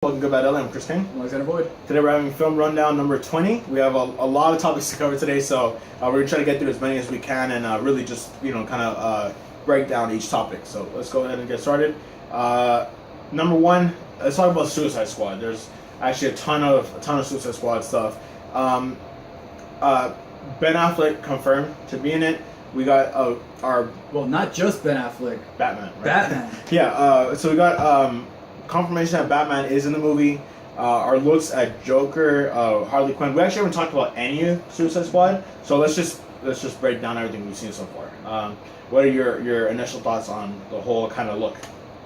Welcome to Good Bad Ellen. I'm Chris King. Alexander Boyd. Today we're having film rundown number 20. We have a lot of topics to cover today, so we're going to try to get through as many as we can and really just, kind of break down each topic. So let's go ahead and get started. Number one, let's talk about Suicide Squad. There's actually a ton of Suicide Squad stuff. Ben Affleck confirmed to be in it. We got our... Well, not just Ben Affleck. Batman, right? Batman. Yeah, so we got... confirmation that Batman is in the movie. Our looks at Joker, Harley Quinn. We actually haven't talked about any of Suicide Squad, so let's just break down everything we've seen so far. What are your initial thoughts on the whole kind of look?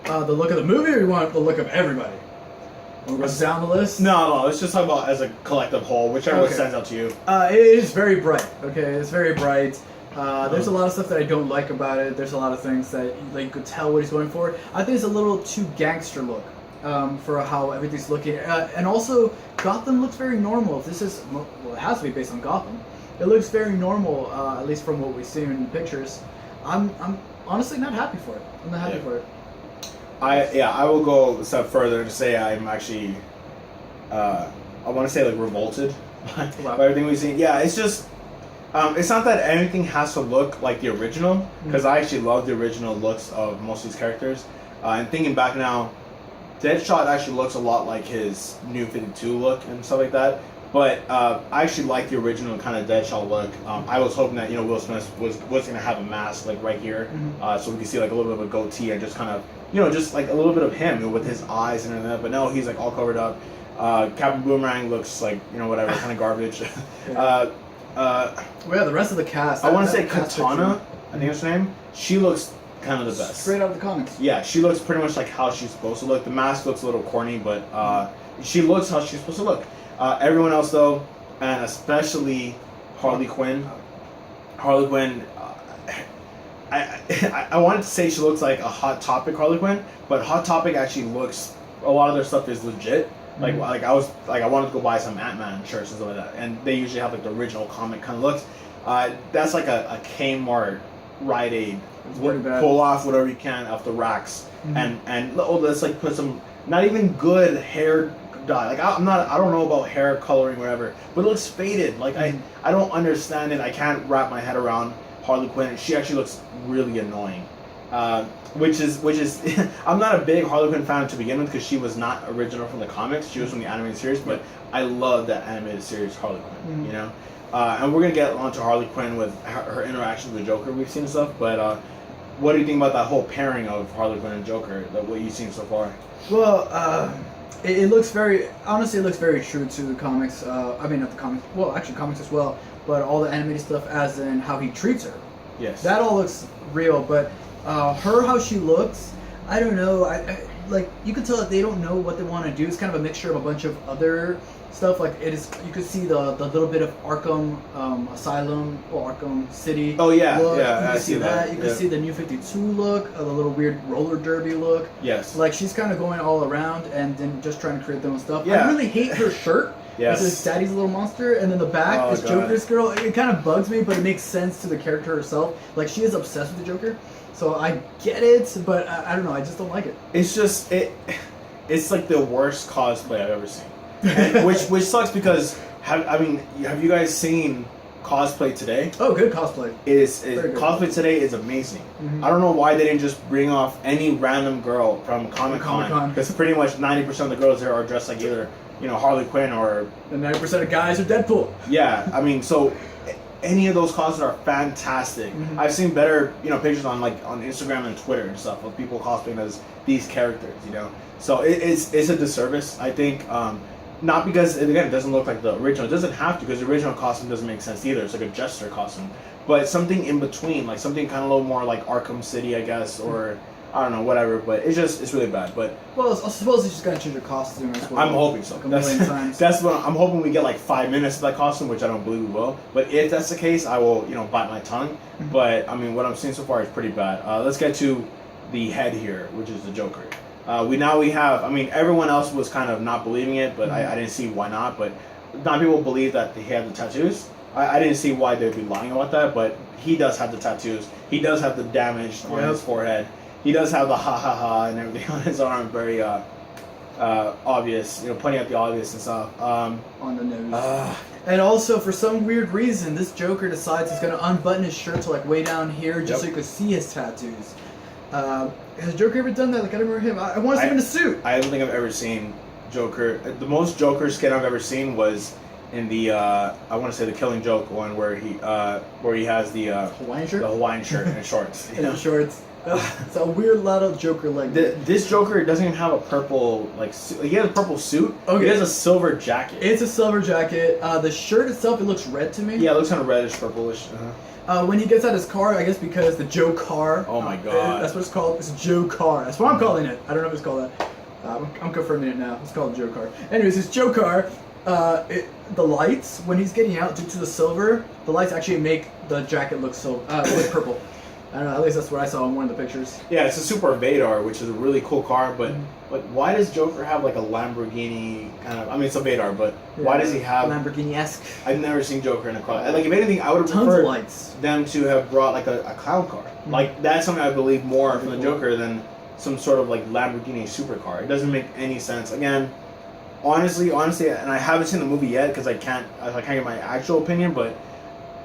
The look of the movie, or you want the look of everybody? Want to go down the list? No. Let's just talk about as a collective whole, whichever one stands out to you. It is very bright. Okay, it's very bright. There's a lot of stuff that I don't like about it. There's a lot of things that you could tell what he's going for. I think it's a little too gangster look for how everything's looking. And also, Gotham looks very normal. This is, well, it has to be based on Gotham. It looks very normal, at least from what we've seen in pictures. I'm honestly not happy for it. I'm not happy for it. I will go a step further to say I'm actually, I want to say revolted by everything we've seen. Yeah, it's just... it's not that anything has to look like the original, because I actually love the original looks of most of these characters. And thinking back now, Deadshot actually looks a lot like his New 52 look and stuff like that. But I actually like the original kind of Deadshot look. I was hoping that Will Smith was going to have a mask right here, so we could see a little bit of a goatee and just kind of just a little bit of him with his eyes and everything. But no, he's all covered up. Captain Boomerang looks whatever kind of garbage. The rest of the cast. I want to say Katana, I think that's her name. She looks kind of the best. Straight out of the comics. Yeah, she looks pretty much like how she's supposed to look. The mask looks a little corny, but she looks how she's supposed to look. Everyone else, though, and especially Harley Quinn. Harley Quinn, I wanted to say she looks like a Hot Topic Harley Quinn, but Hot Topic actually looks, a lot of their stuff is legit. I wanted to go buy some Ant-Man shirts and stuff like that, and they usually have the original comic kind of looks. That's like a Kmart, Rite Aid, pull off whatever you can off the racks, and let's put some not even good hair dye. I don't know about hair coloring or whatever, but it looks faded. I don't understand it. I can't wrap my head around Harley Quinn. She actually looks really annoying. Which is I'm not a big Harley Quinn fan to begin with, because she was not original from the comics. She was from the animated series, but I love that animated series Harley Quinn. And we're gonna get onto Harley Quinn with her interaction with the Joker we've seen and stuff. But what do you think about that whole pairing of Harley Quinn and Joker? What you've seen so far? Well, it looks very, honestly, it looks very true to the comics. I mean, not the comics. Well, actually, comics as well. But all the animated stuff, as in how he treats her. Yes. That all looks real, but. How she looks, I don't know. You could tell that they don't know what they want to do. It's kind of a mixture of a bunch of other stuff. It is. You could see the little bit of Arkham Asylum or Arkham City. Oh yeah, look. yeah. You could see that. You could see the New 52 look, the little weird roller derby look. Yes. She's kind of going all around and then just trying to create their own stuff. Yeah. I really hate her shirt. Yes. This is Daddy's little monster, and then the back is Joker's girl. It kind of bugs me, but it makes sense to the character herself. She is obsessed with the Joker. So I get it, but I don't know. I just don't like it. It's just it's the worst cosplay I've ever seen, and which sucks because have you guys seen cosplay today? Oh, good cosplay. Cosplay today is amazing. I don't know why they didn't just bring off any random girl from Comic-Con, because pretty much 90% of the girls there are dressed like either Harley Quinn or the 90% of guys are Deadpool. Yeah, so. Any of those costumes are fantastic. I've seen better, pictures on Instagram and Twitter and stuff of people cosplaying as these characters, So it's a disservice, I think. Not because it doesn't look like the original. It doesn't have to, because the original costume doesn't make sense either. It's like a jester costume, but something in between, something kind of a little more like Arkham City, I guess, or. I don't know, whatever, but it's really bad. But I suppose it's just gonna change your costume as well. I'm hoping so. That's what I'm hoping. We get 5 minutes of that costume, which I don't believe we will. But if that's the case, I will, bite my tongue. But what I'm seeing so far is pretty bad. Let's get to the head here, which is the Joker. We have. Everyone else was kind of not believing it, but I didn't see why not. But not people believe that he had the tattoos. I didn't see why they'd be lying about that. But he does have the tattoos. He does have the damage on his forehead. He does have the ha ha ha and everything on his arm. Very obvious, pointing out the obvious and stuff. On the nose. And also, for some weird reason, this Joker decides he's gonna unbutton his shirt to like way down here, just so you could see his tattoos. Has Joker ever done that? Like, I don't remember him. I want to see him in a suit. I don't think I've ever seen Joker. The most Joker skin I've ever seen was in the I want to say the Killing Joke one, where he has the Hawaiian shirt. The Hawaiian shirt and shorts. And the shorts. It's a weird lot of Joker like. This Joker doesn't even have a purple suit. He has a purple suit. Okay. He has a silver jacket. It's a silver jacket. The shirt itself, it looks red to me. Yeah, it looks kind of reddish, purplish. When he gets out his car, I guess because the Joe car. Oh my god. That's what it's called. It's Joe car. That's what I'm calling it. I don't know if it's called that. I'm confirming it now. It's called Joe car. Anyways, it's Joe car. The lights, when he's getting out due to the silver, the lights actually make the jacket look look purple. I don't know, at least that's what I saw in one of the pictures. Yeah, it's a Super Vadar, which is a really cool car, but why does Joker have like a Lamborghini kind of... I mean, it's a Vadar, but why does he have... Lamborghini-esque. I've never seen Joker in a car. Like, if anything, I would have Tons preferred of lights. them to have brought like a clown car. Like, that's something I believe more from the Joker than some sort of like Lamborghini supercar. It doesn't make any sense. Again, honestly, and I haven't seen the movie yet because I can't get my actual opinion, but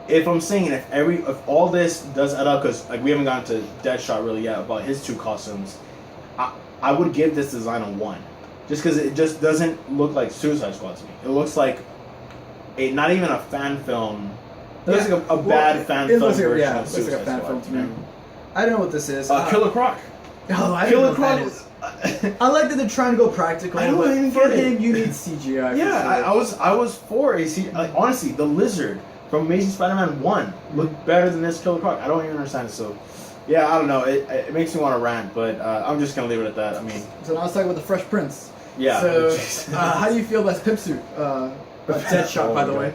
if I'm saying if all this does add up, because like we haven't gotten to Deadshot really yet about his two costumes, I would give this design a 1, just because it just doesn't look like Suicide Squad to me. It looks like not even a fan film. It looks like a bad fan film version of Suicide like a fan Squad. film to me. I don't know what this is. Killer Croc. Oh, I Killer don't know what that is. I like that they're trying to go practical. I don't but even for get it. him, you need CGI. Yeah, I was for a CGI. Like, honestly, the lizard from Amazing Spider-Man 1 looked better than this Killer Croc. I don't even understand it. So, yeah, I don't know. It makes me want to rant, but I'm just gonna leave it at that. I mean, so now let's talk about the Fresh Prince. Yeah. So, how do you feel about his pimp suit? Deadshot, by the way.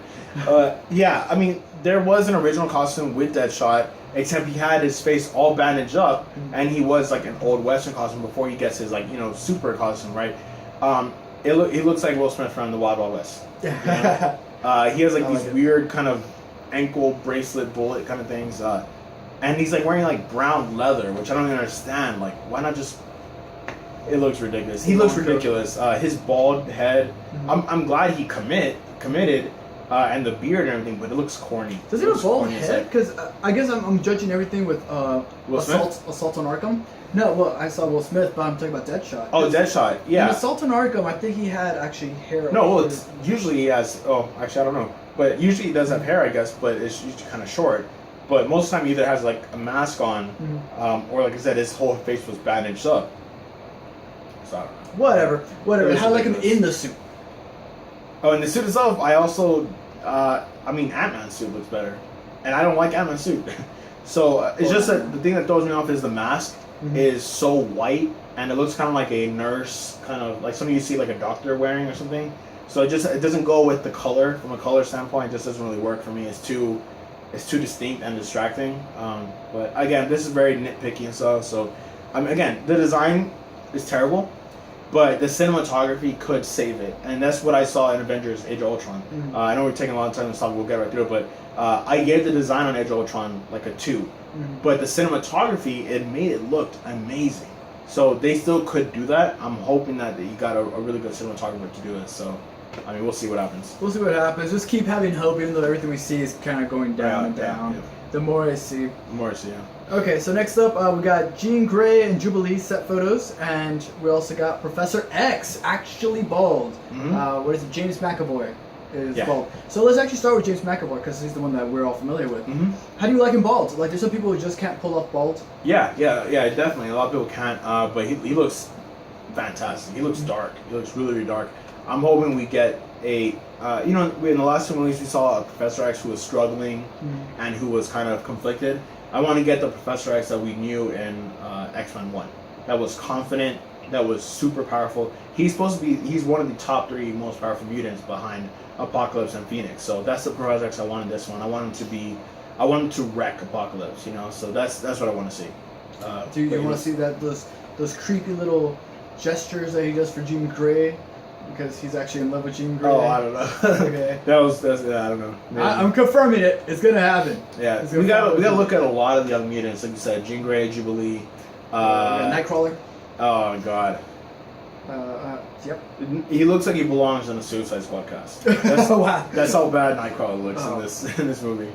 Yeah, I mean, there was an original costume with Deadshot, except he had his face all bandaged up, and he was like an old Western costume before he gets his like super costume, right? He looks like Will Smith from the Wild Wild West. You know? He has like these weird kind of ankle bracelet bullet kind of things, and he's like wearing like brown leather, which I don't even understand. Like, why not just? It looks ridiculous. He looks ridiculous. His bald head. I'm glad he committed. And the beard and everything, but it looks corny. Does he have a bald head? Because I guess I'm judging everything with Assault on Arkham. No, well, I saw Will Smith, but I'm talking about Deadshot. Oh, Deadshot, yeah. In Assault on Arkham, I think he had actually hair. No, well, usually he has. Oh, actually, I don't know. But usually he does have hair, I guess, but it's usually kind of short. But most of the time, he either has like a mask on, or like I said, his whole face was bandaged up. So I don't know. Whatever. How like him in the suit? Oh, in the suit itself, I also, Ant-Man's suit looks better. And I don't like Ant-Man's suit. So, it's just that the thing that throws me off is the mask is so white, and it looks kind of like a nurse, kind of, like something you see like a doctor wearing or something. So it doesn't go with the color, from a color standpoint, it just doesn't really work for me. It's too distinct and distracting. But again, this is very nitpicky and stuff, so, again, the design is terrible. But the cinematography could save it, and that's what I saw in Avengers: Age of Ultron. I know we're taking a lot of time to talk. We'll get right through it, but I gave the design on Age of Ultron like a 2. But the cinematography, it made it looked amazing. So they still could do that. I'm hoping that you got a really good cinematographer to do it. So, I mean, we'll see what happens. We'll see what happens. Just keep having hope, even though everything we see is kind of going down and down. Yeah. The more I see. Yeah. Okay, so next up, we got Jean Grey and Jubilee set photos, and we also got Professor X actually bald. What is it? James McAvoy is bald. So let's actually start with James McAvoy, because he's the one that we're all familiar with. How do you like him bald? Like, there's some people who just can't pull off bald. Yeah, definitely. A lot of people can't, but he looks fantastic. He looks dark. He looks really, really dark. I'm hoping we get in the last 2 movies we saw a Professor X who was struggling and who was kind of conflicted. I want to get the Professor X that we knew in X-Men 1. That was confident, that was super powerful. He's one of the top 3 most powerful mutants behind Apocalypse and Phoenix. So that's the Professor X I want in this one. I want him to wreck Apocalypse, So that's what I want to see. Do you want to see those creepy little gestures that he does for Jean Grey? Because he's actually in love with Jean Grey. Oh, I don't know. Okay. I don't know. I'm confirming it. It's gonna happen. Yeah, we gotta look at a lot of the Young Mutants, like you said, Jean Grey, Jubilee, Nightcrawler. Oh God. Yep. He looks like he belongs in a Suicide Squad cast. That's, Wow. that's how bad Nightcrawler looks Oh. in this movie.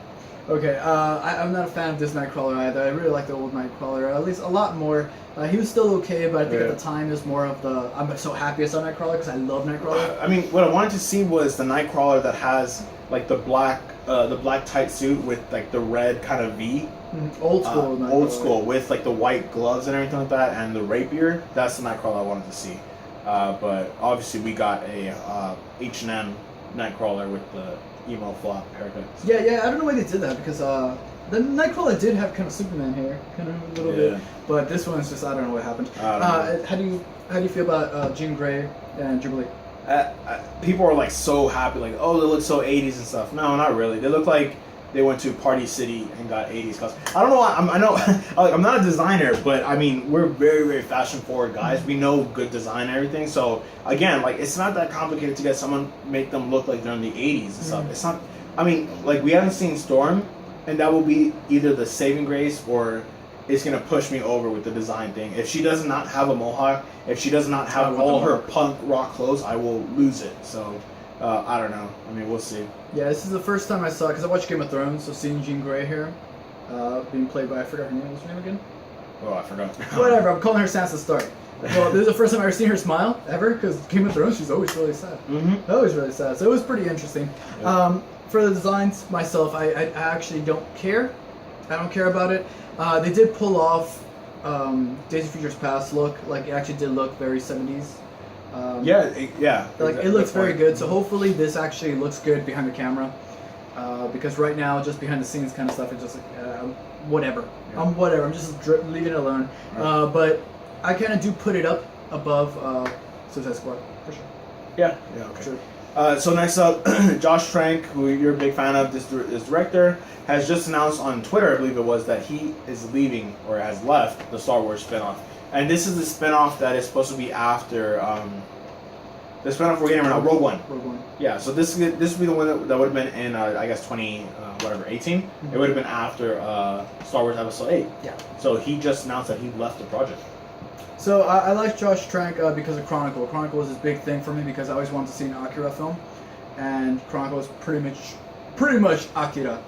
Okay, I'm not a fan of this Nightcrawler either. I really like the old Nightcrawler, at least a lot more. He was still okay, but I think at the time it was more of the, I'm so happy I saw Nightcrawler because I love Nightcrawler. I mean, what I wanted to see was the Nightcrawler that has like the black tight suit with like the red kind of V. Old school Nightcrawler. Old school with like the white gloves and everything like that, and the rapier. That's the Nightcrawler I wanted to see. But obviously we got a H&M Nightcrawler with the emo flop haircut. Yeah, I don't know why they did that because the Nightcrawler did have kind of Superman hair, kind of a little bit, but this one's just I don't know what happened. How do you feel about Jean Grey and Jubilee? People are like so happy, like, oh, they look so 80s and stuff. No, not really. They look like they went to Party City and got 80s costumes. I don't know why. I know I'm not a designer, but I mean we're very, very fashion forward guys. We know good design and everything. So again, like it's not that complicated to get someone make them look like they're in the 80s and stuff. It's not. I mean, like we haven't seen Storm, and that will be either the saving grace or it's gonna push me over with the design thing. If she does not have a mohawk, if she does not have all her punk rock clothes, I will lose it. So I don't know. I mean, we'll see. Yeah, this is the first time I saw because I watched Game of Thrones, so seeing Jean Grey here, being played by I forgot her name. What's her name again? Oh, I forgot. Whatever. I'm calling her Sansa Stark. Well, this is the first time I've ever seen her smile ever because Game of Thrones, she's always really sad. Mm-hmm. Always really sad. So it was pretty interesting. Yeah. For the designs myself, I actually don't care. I don't care about it. They did pull off Days of Future's Past look. Like it actually did look very 70s. Yeah. Like it looks very good. So hopefully this actually looks good behind the camera. Because right now, just behind the scenes kind of stuff, it's just like whatever. Yeah. Whatever. I'm just leaving it alone. Right. But I kind of do put it up above Suicide Squad for sure. Yeah. Okay. Sure. So next up, Josh Trank, who you're a big fan of, this director, has just announced on Twitter, I believe it was, that he is leaving or has left the Star Wars spinoff. And this is the spinoff that is supposed to be after the spinoff we're getting right now, Rogue One. Rogue One. Yeah, so this would be the one that would have been in I guess 18. Mm-hmm. It would have been after Star Wars Episode 8. Yeah. So he just announced that he left the project. So I like Josh Trank because of Chronicle. Chronicle was this big thing for me because I always wanted to see an Akira film, and Chronicle is pretty much Akira.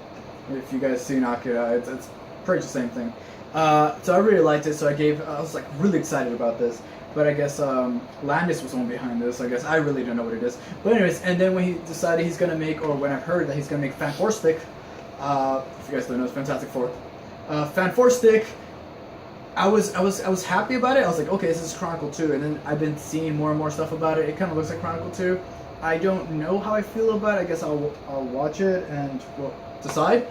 If you guys seen Akira, it's pretty much the same thing. So I really liked it. So I was like really excited about this. But I guess Landis was the one behind this. I guess I really don't know what it is. But anyways, and then when he decided he's gonna make, or when I've heard that he's gonna make Fan Four Stick, if you guys don't know, it's Fantastic Four. Fan Four Stick. I was happy about it. I was like, okay, this is Chronicle 2, and then I've been seeing more and more stuff about it. It kind of looks like Chronicle 2. I don't know how I feel about it. I guess I'll watch it and decide.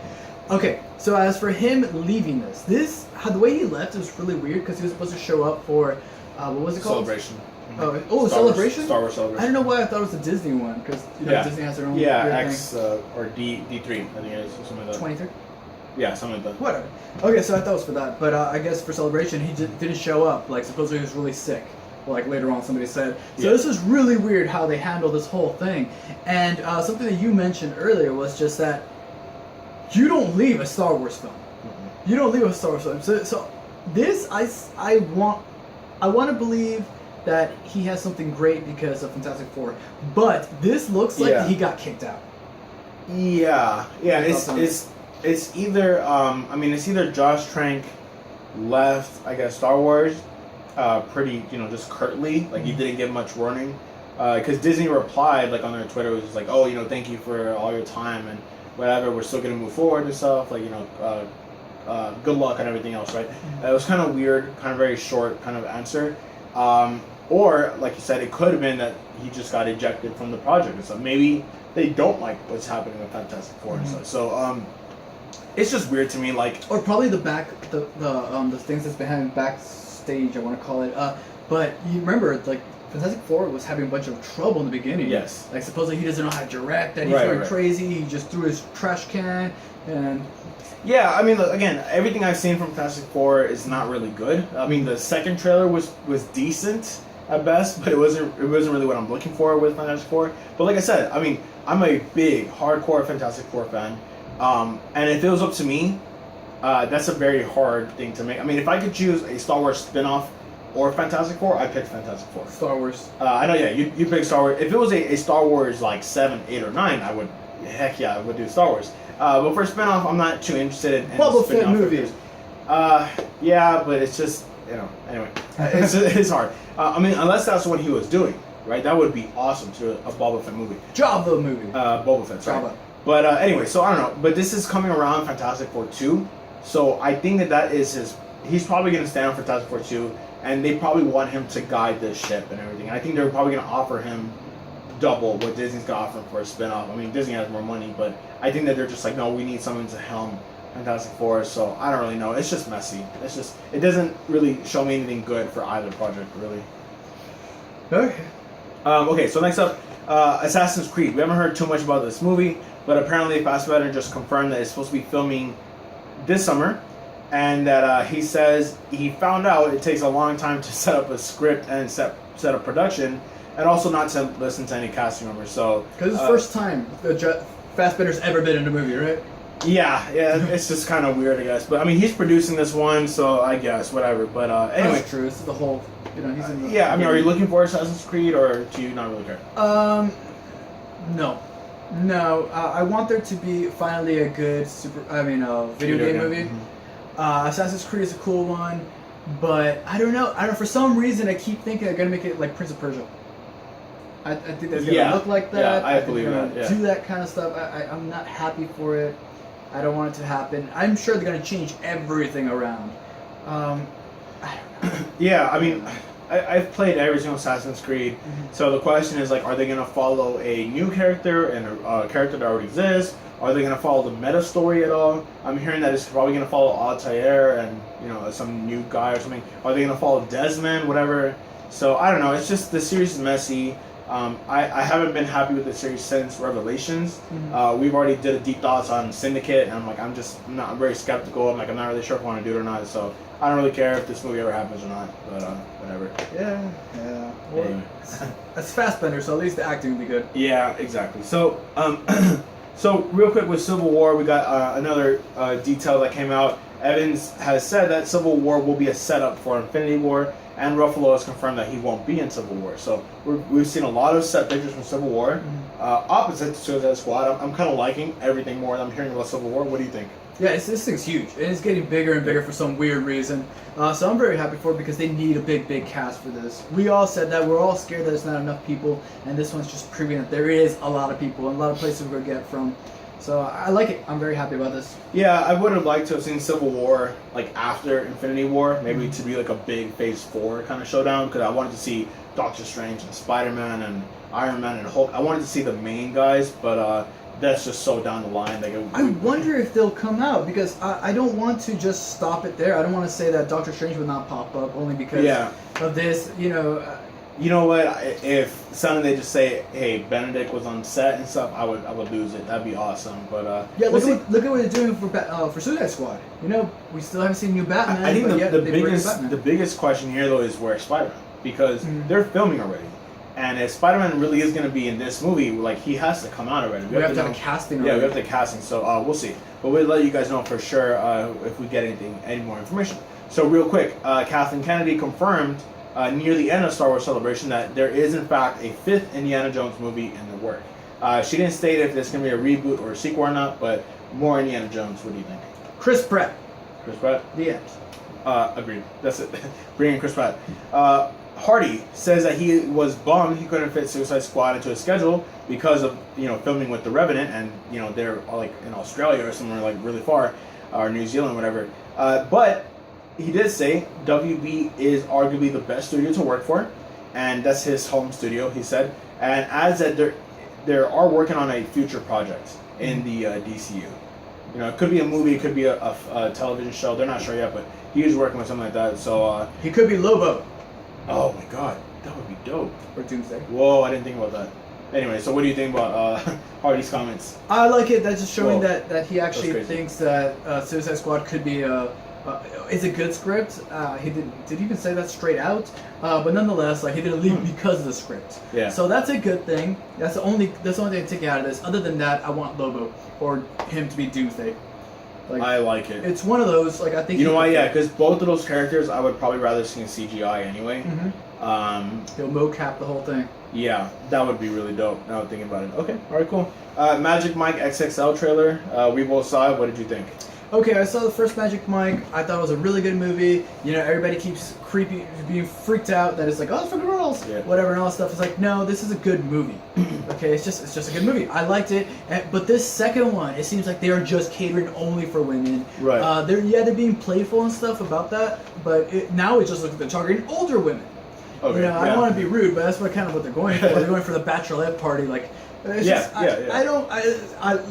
Okay, so as for him leaving the way he left was really weird because he was supposed to show up for what was it called? Celebration. Celebration. Star Wars Celebration. I don't know why I thought it was the Disney one because Disney has their own. Yeah, weird X or D3. I think it is something like that. 23. Yeah, something like that. Whatever. Okay, so I thought it was for that, but I guess for Celebration he didn't show up. Like supposedly he was really sick. Like later on somebody said. So This is really weird how they handle this whole thing. And something that you mentioned earlier was just that you don't leave a Star Wars film. Mm-hmm. You don't leave a Star Wars film. So this I want to believe that he has something great because of Fantastic Four, but this looks like he got kicked out. Yeah. It's either it's either Josh Trank left, I guess, Star Wars pretty, just curtly, like he didn't give much warning, because Disney replied like on their Twitter, was just like, oh, thank you for all your time and whatever, we're still gonna move forward and stuff, like good luck and everything else, right? It was kind of weird, kind of very short kind of answer, or like you said, it could have been that he just got ejected from the project and stuff. Maybe they don't like what's happening with Fantastic Four and stuff. So it's just weird to me, like, or probably the things that's behind backstage, I want to call it. But you remember, like, Fantastic Four was having a bunch of trouble in the beginning. Yes. Like supposedly he doesn't know how to direct, that he's going crazy. He just threw his trash can, and yeah, I mean, look, again, everything I've seen from Fantastic Four is not really good. I mean, the second trailer was decent at best, but it wasn't really what I'm looking for with Fantastic Four. But like I said, I mean, I'm a big hardcore Fantastic Four fan. And if it was up to me, that's a very hard thing to make. I mean, if I could choose a Star Wars spin-off or Fantastic Four, I picked Fantastic Four. Star Wars. I know, yeah, you picked Star Wars. If it was a Star Wars like 7, 8, or 9, I would, heck yeah, I would do Star Wars. But for a spinoff, I'm not too interested in Boba Fett spin-off movies. Yeah, but it's just, anyway, it's hard. I mean, unless that's what he was doing, right? That would be awesome to do a Boba Fett movie. Jabba movie. Boba Fett, sorry. Jabba. But anyway, so I don't know. But this is coming around Fantastic Four 2. So I think that is his. He's probably going to stand on Fantastic Four 2. And they probably want him to guide this ship and everything. And I think they're probably going to offer him double what Disney's going to offer him for a spin-off. I mean, Disney has more money. But I think that they're just like, no, we need someone to helm Fantastic Four. So I don't really know. It's just messy. It doesn't really show me anything good for either project, really. Okay. Okay, so next up, Assassin's Creed. We haven't heard too much about this movie, but apparently Fassbender just confirmed that it's supposed to be filming this summer, and that he says he found out it takes a long time to set up a script and set up production, and also not to listen to any casting members. So Because it's the first time Fassbender's ever been in a movie, right? yeah, it's just kind of weird, I guess. But I mean, he's producing this one, so I guess whatever. But anyway, That's true. This is the whole, he's in the... yeah. I mean, are you looking for Assassin's Creed, or do you not really care? No. I want there to be finally a good video game movie. Mm-hmm. Assassin's Creed is a cool one, but I don't know. For some reason, I keep thinking they're gonna make it like Prince of Persia. I think that's gonna look like that. Yeah, I think believe they're gonna that. Yeah. do that kind of stuff. I'm not happy for it. I don't want it to happen. I'm sure they're gonna change everything around. I don't know. Yeah, I mean, I've played every single Assassin's Creed, so the question is like, are they gonna follow a new character and a character that already exists? Are they gonna follow the meta story at all? I'm hearing that it's probably gonna follow Altair and some new guy or something. Are they gonna follow Desmond? Whatever. So I don't know. It's just the series is messy. I haven't been happy with the series since Revelations. We've already did a deep thoughts on Syndicate, and I'm very skeptical. I'm not really sure if I want to do it or not. So I don't really care if this movie ever happens or not. But whatever. Yeah. Well, Anyway. That's Fassbender, so at least the acting will be good. Yeah, exactly. So so real quick with Civil War, we got another detail that came out. Evans has said that Civil War will be a setup for Infinity War. And Ruffalo has confirmed that he won't be in Civil War. So we've seen a lot of set pictures from Civil War. Opposite to Suicide Squad, I'm kind of liking everything more that I'm hearing about Civil War. What do you think? Yeah, this thing's huge. And it's getting bigger and bigger for some weird reason. So I'm very happy for it because they need a big cast for this. We all said that. We're all scared that there's not enough people. And this one's just proving that there is a lot of people and a lot of places we're going to get from. So I like it. I'm very happy about this. Yeah, I would have liked to have seen Civil War like after Infinity War, maybe to be like a big Phase 4 kind of showdown, because I wanted to see Doctor Strange and Spider-Man and Iron Man and Hulk. I wanted to see the main guys, but that's just so down the line. I wonder if they'll come out, because I don't want to just stop it there. I don't want to say that Doctor Strange would not pop up only because of this, You know what? If suddenly they just say, "Hey, Benedict was on set and stuff," I would lose it. That'd be awesome. But look at what they're doing for Suicide Squad. We still haven't seen new Batman. I think the biggest question here though is where's Spider-Man, because they're filming already, and if Spider-Man really is going to be in this movie, like he has to come out already. We have to have a casting. Yeah, we have the casting. So we'll see. But we'll let you guys know for sure if we get any more information. So real quick, Kathleen Kennedy confirmed. Near the end of Star Wars Celebration, that there is in fact a 5th Indiana Jones movie in the work. She didn't state if there's going to be a reboot or a sequel or not, but more Indiana Jones. What do you think? Chris Pratt. Chris Pratt? The end. Agreed. That's it. Bring in Chris Pratt. Hardy says that he was bummed he couldn't fit Suicide Squad into his schedule because of filming with The Revenant, and they're like in Australia or somewhere like really far, or New Zealand, whatever. But he did say WB is arguably the best studio to work for, and that's his home studio, he said. And adds that they are working on a future project in the DCU. It could be a movie, it could be a television show. They're not sure yet, but he is working with something like that. So he could be Lobo. Oh my God, that would be dope. Or Doomsday. Whoa, I didn't think about that. Anyway, so what do you think about Hardy's comments? I like it. That's just showing that he actually thinks that Suicide Squad could be it's a good script. He did even say that straight out, but nonetheless, he didn't leave because of the script. Yeah. So that's a good thing. That's the only thing to take out of this. Other than that, I want Lobo or him to be Doomsday. Like, I like it. it's one of those, like, I think... You know why? Yeah, because both of those characters, I would probably rather see in CGI anyway. He'll mocap the whole thing. Yeah, that would be really dope. Now thinking about it. Okay, all right, cool. Magic Mike XXL trailer. We both saw it. What did you think? Okay, I saw the first Magic Mike. I thought it was a really good movie. You know, everybody keeps being freaked out that it's like, oh, it's for girls, whatever, and all that stuff. It's like, no, this is a good movie. Okay, it's just a good movie. I liked it, but this second one, it seems like they are just catering only for women. Right. They're being playful and stuff about that, but now it just looks like they're targeting older women. Okay. You know, I don't want to be rude, but that's what they're going for. They're going for the bachelorette party, like. It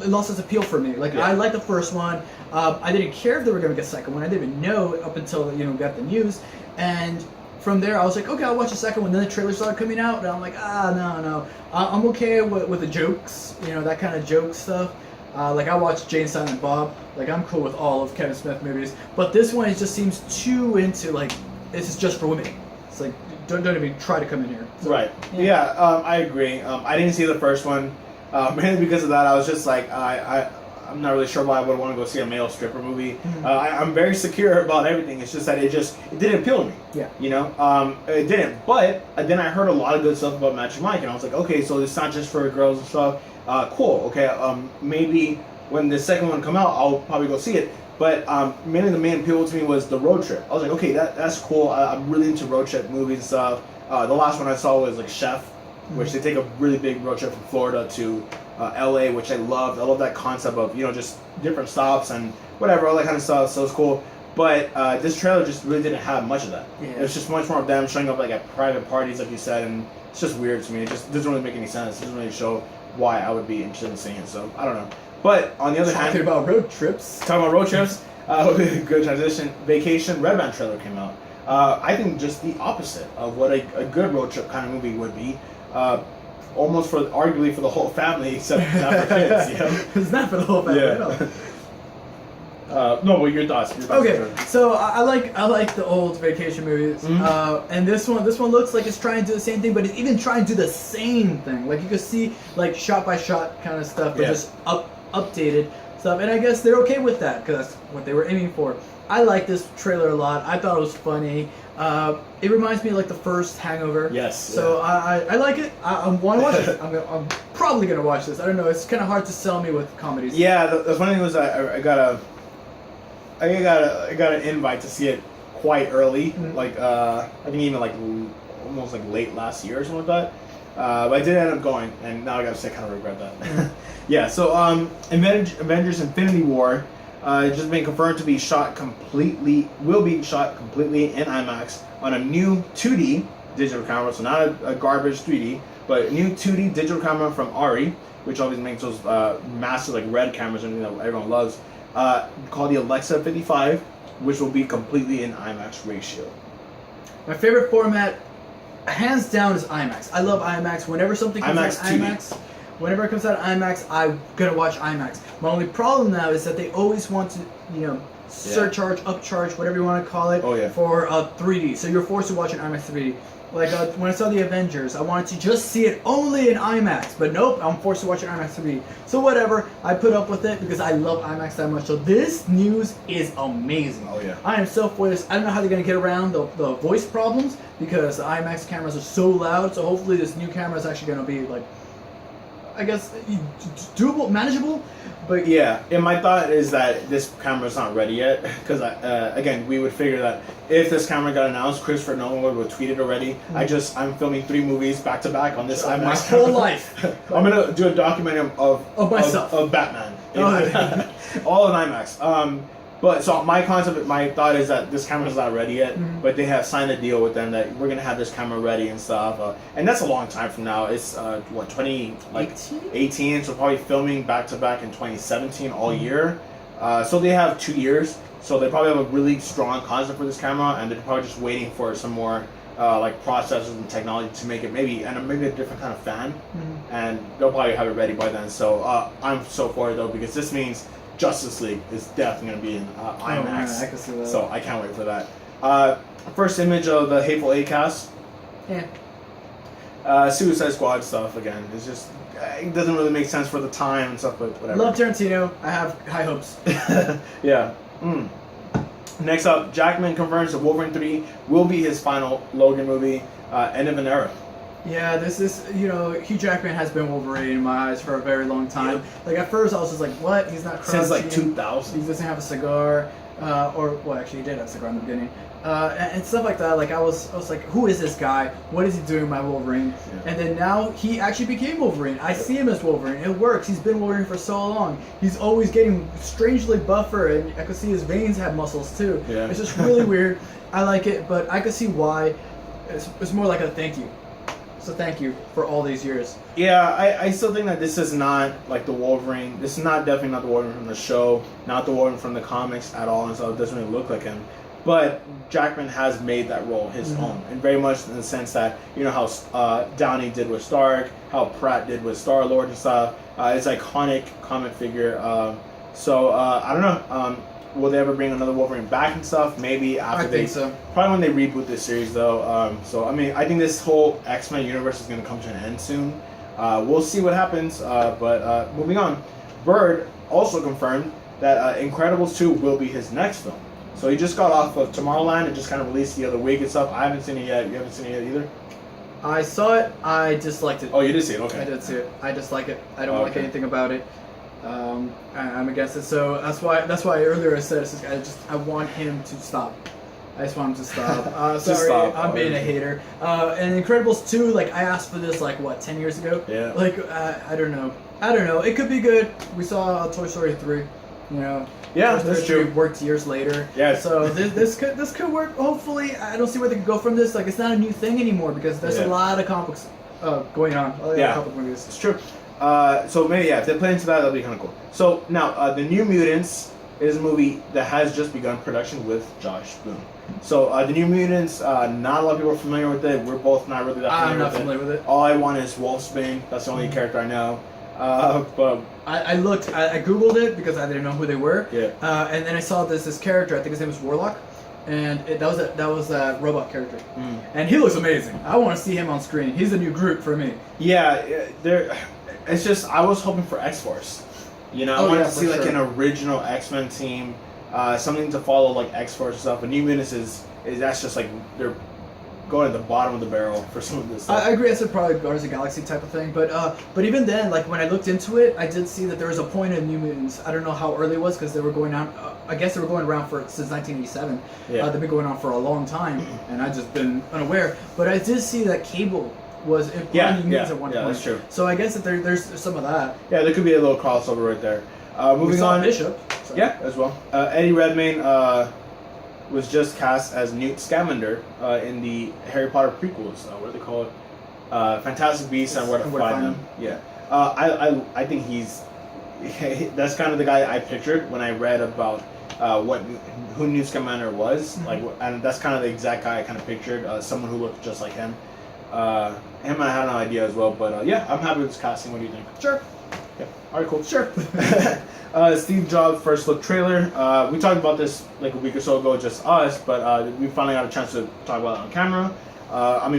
lost its appeal for me. Like, I liked the first one. I didn't care if they were going to get a second one. I didn't even know up until, we got the news. And from there, I was like, okay, I'll watch the second one. Then the trailer started coming out, and I'm like, no. I'm okay with the jokes, that kind of joke stuff. Like, I watched Jane Silent Bob. Like, I'm cool with all of Kevin Smith movies. But this one, it just seems too into, like, this is just for women. It's like, don't even try to come in here. So, right. Yeah, I agree. I didn't see the first one. Mainly because of that, I was just like, I'm not really sure why I would want to go see a male stripper movie. I'm very secure about everything. It's just that it didn't appeal to me. Yeah. It didn't. But then I heard a lot of good stuff about Magic Mike, and I was like, okay, so it's not just for girls and stuff. Cool. Okay. Maybe when the second one come out, I'll probably go see it. But mainly the main appeal to me was the road trip. I was like, okay, that's cool. I'm really into road trip movies and stuff. The last one I saw was like Chef, which they take a really big road trip from Florida to LA, which I loved. I love that concept of, just different stops and whatever, all that kind of stuff. So it's cool. But this trailer just really didn't have much of that. Yeah. It was just much more of them showing up like at private parties, like you said, and it's just weird to me. It just doesn't really make any sense. It doesn't really show why I would be interested in seeing it. So I don't know. But on the other hand, talking about road trips, good transition. Vacation Red Band trailer came out. I think just the opposite of what a good road trip kind of movie would be. Almost arguably for the whole family, except not for kids. It's not for the whole family. Yeah. No, but your thoughts. Okay, so I like the old vacation movies, and this one looks like it's trying to do the same thing, but it's even trying to do the same thing. Like, you can see like shot by shot kind of stuff, but just updated stuff. And I guess they're okay with that because that's what they were aiming for. I like this trailer a lot. I thought it was funny. It reminds me of like the first Hangover. Yes. So I like it. I want to watch it. I'm probably gonna watch this. I don't know. It's kind of hard to sell me with comedies. Yeah. The funny thing was I got an invite to see it quite early. Like I think even like almost like late last year or something like that. But I did end up going, and now I gotta say I kind of regret that. Yeah. So Avengers: Infinity War. Just been confirmed to be will be shot completely in IMAX on a new 2D digital camera, so not a garbage 3D, but a new 2D digital camera from Arri, which always makes those massive like red cameras and that everyone loves, called the Alexa 55, which will be completely in IMAX ratio. My favorite format, hands down, is IMAX. I love IMAX. Whenever something comes out of IMAX, whenever it comes out of IMAX, I'm gonna watch IMAX. My only problem now is that they always want to, surcharge, upcharge, whatever you want to call it, for 3D. So you're forced to watch an IMAX 3D. Like when I saw the Avengers, I wanted to just see it only in IMAX, but nope, I'm forced to watch it IMAX 3D. So whatever, I put up with it because I love IMAX that much. So this news is amazing. Oh yeah. I am so for this. I don't know how they're gonna get around the voice problems because the IMAX cameras are so loud. So hopefully this new camera is actually gonna be like, I guess, doable, manageable. But yeah, and my thought is that this camera's not ready yet, because again, we would figure that if this camera got announced, Christopher Nolan would tweet it already. I'm filming 3 movies back to back on this IMAX. My whole life. I'm gonna do a documentary of myself, of Batman, all in IMAX. But so my thought is that this camera's not ready yet, but they have signed a deal with them that we're gonna have this camera ready and stuff, and that's a long time from now. It's 2018, so probably filming back to back in 2017 all year. So they have 2 years, so they probably have a really strong concept for this camera, and they're probably just waiting for some more like processors and technology to make it maybe a different kind of fan, and they'll probably have it ready by then. So I'm so for it though, because this means Justice League is definitely going to be in IMAX. Oh, man, I can see that. So I can't wait for that. First image of the Hateful Eight cast. Yeah. Suicide Squad stuff again. It's just it doesn't really make sense for the time and stuff, but whatever. Love Tarantino. I have high hopes. Yeah. Next up, Jackman confirms that Wolverine 3 will be his final Logan movie, end of an era. Yeah, this is, Hugh Jackman has been Wolverine in my eyes for a very long time. Yep. Like, at first I was just like, what? He's not crouching. Since like 2000. He doesn't have a cigar. Actually, he did have a cigar in the beginning. And stuff like that. Like, I was like, who is this guy? What is he doing with my Wolverine? Yeah. And then now he actually became Wolverine. I see him as Wolverine. It works. He's been Wolverine for so long. He's always getting strangely buffer, and I could see his veins have muscles too. Yeah. It's just really weird. I like it, but I could see why. It's more like a thank you. So thank you for all these years. Yeah, I still think that this is not like the Wolverine. This is definitely not the Wolverine from the show, not the Wolverine from the comics at all, and so it doesn't really look like him. But Jackman has made that role his own, and very much in the sense that how Downey did with Stark, how Pratt did with Star-Lord and stuff. It's iconic comic figure. So I don't know. Will they ever bring another Wolverine back and stuff? Maybe after I think so. Probably when they reboot this series, though. So I mean, I think this whole X-Men universe is going to come to an end soon. We'll see what happens. But moving on, Bird also confirmed that Incredibles 2 will be his next film. So he just got off of Tomorrowland and just kind of released the other week and stuff. I haven't seen it yet. You haven't seen it yet either? I saw it. I disliked it. Oh, you did see it? Okay. I did see it. I dislike it. I don't like anything about it. I'm against it. So that's why earlier I said I want him to stop. I just want him to stop. Sorry, stop. I'm being a hater. And Incredibles 2, like, I asked for this 10 years ago. Yeah. Like, I don't know. It could be good. We saw Toy Story 3. Yeah, Toy Story that's 3 true. worked years later. Yeah. So this could work. Hopefully, I don't see where they could go from this. Like, it's not a new thing anymore because there's a lot of comics going on. Comic movies. It's true. So maybe if they play into that, that'll be kind of cool. So now, The New Mutants is a movie that has just begun production with Josh Boone. So The New Mutants, not a lot of people are familiar with it. We're both not really that familiar I'm not familiar with it. All I want is Wolfsbane. That's the only character I know. But I looked, I googled it because I didn't know who they were. Yeah. And then I saw this character. I think his name was Warlock, and that was a robot character, and he looks amazing. I want to see him on screen. He's the new Groot for me. yeah, it's just I was hoping for X-Force. I wanted to see like an original X-Men team, something to follow like X-Force and stuff. But New Mutants is that's just like they're going at the bottom of the barrel for some of this stuff. I agree. It's probably Guardians of the Galaxy type of thing, but even then, like when I looked into it, I did see that there was a point in New Mutants. I don't know how early it was because they were going on. I guess they were going around since 1987. Yeah. They've been going on for a long time, and I've just been unaware. But I did see that Cable was in New Mutants at one point. That's true. So I guess that there's some of that. Yeah, there could be a little crossover right there. Moving on, Bishop. So. Yeah, as well. Eddie Redmayne was just cast as Newt Scamander in the Harry Potter prequels. What do they call it? Fantastic Beasts and Where to Find Them. Yeah, I think he's that's kind of the guy I pictured when I read about who Newt Scamander was. And that's kind of the exact guy I kind of pictured. Someone who looked just like him. Him, I had no idea as well, but I'm happy with this casting. What do you think? Sure. Yeah. All right, cool. Sure. Steve Jobs first look trailer. We talked about this like a week or so ago, just us, but we finally got a chance to talk about it on camera.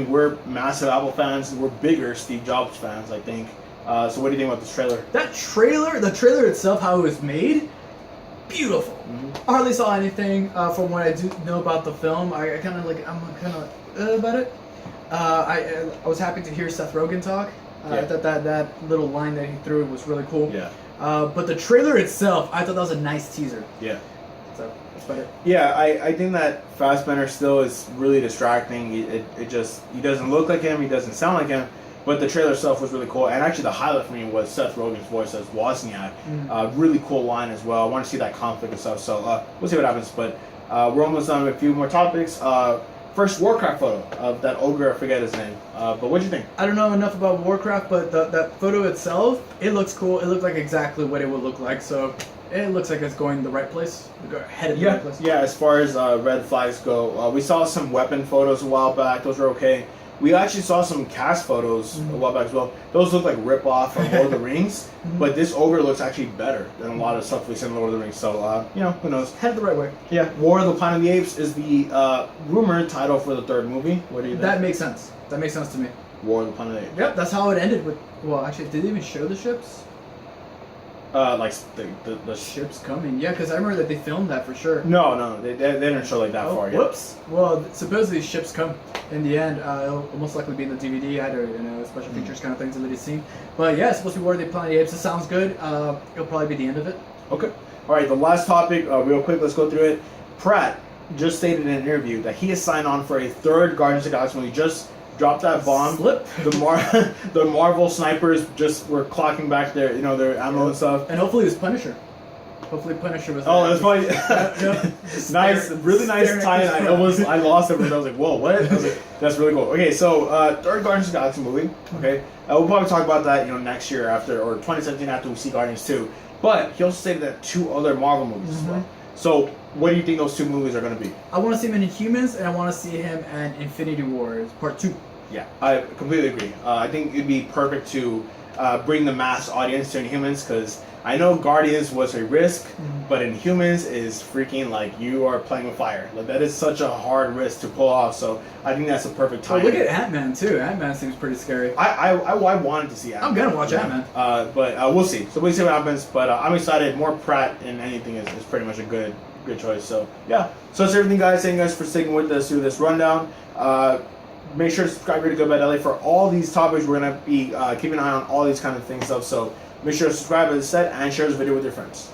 We're massive Apple fans. We're bigger Steve Jobs fans, I think. So what do you think about this trailer? The trailer itself, how it was made, beautiful. I hardly saw anything from what I do know about the film. I'm kind of about it. I was happy to hear Seth Rogen talk. I thought that little line that he threw was really cool. Yeah. But the trailer itself, I thought that was a nice teaser. Yeah. So that's about it. Yeah, I think that Fassbender still is really distracting. It just he doesn't look like him. He doesn't sound like him. But the trailer itself was really cool. And actually, the highlight for me was Seth Rogen's voice as Wozniak. Really cool line as well. I want to see that conflict and stuff. So we'll see what happens. But we're almost done with a few more topics. First Warcraft photo of that ogre, I forget his name. But what do you think? I don't know enough about Warcraft, but that photo itself, it looks cool. It looked like exactly what it would look like. So it looks like it's going the right place. Headed the right place. Yeah, as far as red flags go, we saw some weapon photos a while back. Those were okay. We actually saw some cast photos a while back as well. Those look like rip-off of Lord of the Rings, but this ogre looks actually better than a lot of stuff we've seen in Lord of the Rings. So, who knows? Headed the right way. Yeah, War of the Planet of the Apes is the rumored title for the third movie. What do you think? That makes sense. That makes sense to me. War of the Planet of the Apes. Yep, that's how it ended with. Well, actually, did they even show the ships? Like the Ships coming. Yeah, because I remember that they filmed that for sure. No, they didn't show like that Oh, far yet. whoops. Well, supposedly ships come in the end. It'll most likely be in the DVD. I don't know, special features kind of things that we've seen. But yeah, it's supposed to be War of the Planet of the Apes. It sounds good. It'll probably be the end of it. Okay. All right. The last topic, real quick. Let's go through it. Pratt just stated in an interview that he has signed on for a third Guardians of the Galaxy movie. Just dropped that bomb. Slip. The Marvel snipers just were clocking back their their ammo and stuff. And hopefully it was Punisher. Hopefully Punisher was. Oh, that's probably Just nice, really nice staring at tie. this I lost it, but I was like, whoa, what? I was like, that's really cool. Okay, so third Guardians of the Galaxy movie. Okay, we'll probably talk about that next year after or 2017 after we see Guardians 2. But he also stated that 2 other Marvel movies as well. So what do you think those 2 movies are going to be? I want to see him in Inhumans, and I want to see him in Infinity Wars Part 2. Yeah, I completely agree. I think it'd be perfect to bring the mass audience to Inhumans because I know Guardians was a risk, but Inhumans is freaking like you are playing with fire. Like that is such a hard risk to pull off. So I think that's a perfect time. Oh, look at Ant-Man too. Ant-Man seems pretty scary. I wanted to see Ant-Man. I'm gonna watch Ant-Man. But we'll see. So we'll see what happens. But I'm excited. More Pratt in anything is pretty much a good choice. So yeah. So that's everything, guys. Thank you guys for sticking with us through this rundown. Make sure to subscribe here to Good Bad LA for all these topics. We're gonna be keeping an eye on all these kind of things stuff. So make sure to subscribe, as I said, and share this video with your friends.